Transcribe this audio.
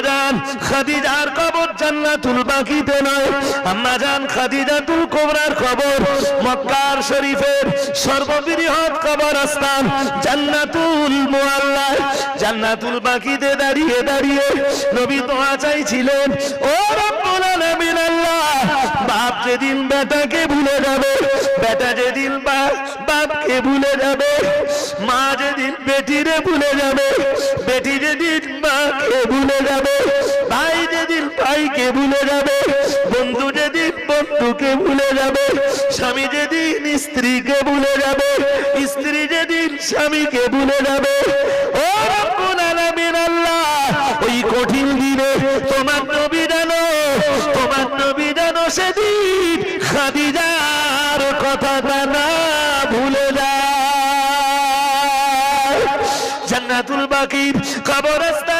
জান খাদিজার কবর জান্নাতুল বাকিতে নয়, আম্মা জান খাদিজাতুল কুবরার কবর মক্কার শরীফের সর্ববৃহৎ কবরস্থান জান্নাতুল মুআল্লা, জান্নাতুল বাকিতে দাঁড়িয়ে দাঁড়িয়ে নবী দোয়া চাইছিলেন, ও রব্বুল আলামিন আল্লাহ, বাপ যেদিন বেটাকে ভুলে যাবে, বেটা যেদিন বাপকে ভুলে যাবে, মা যেদিন বেটিরে ভুলে যাবে, বেটি যেদিন মাকে ভুলে যাবে, ভাই যেদিন ভাইকে ভুলে যাবে, বন্ধু যেদিন বন্ধুকে ভুলে যাবে, স্বামী যেদিন স্ত্রীকে ভুলে যাবে, স্ত্রী যেদিন স্বামীকে ভুলে যাবে, ও রব্বুল আলামিন আল্লাহ, ওই কঠিন দিনে তোমার নবী জানো, তোমার নবী জানো সেদিন খাদিজার কথাটা না ভুলে যায়। জান্নাতুল বাকির কবরস্থান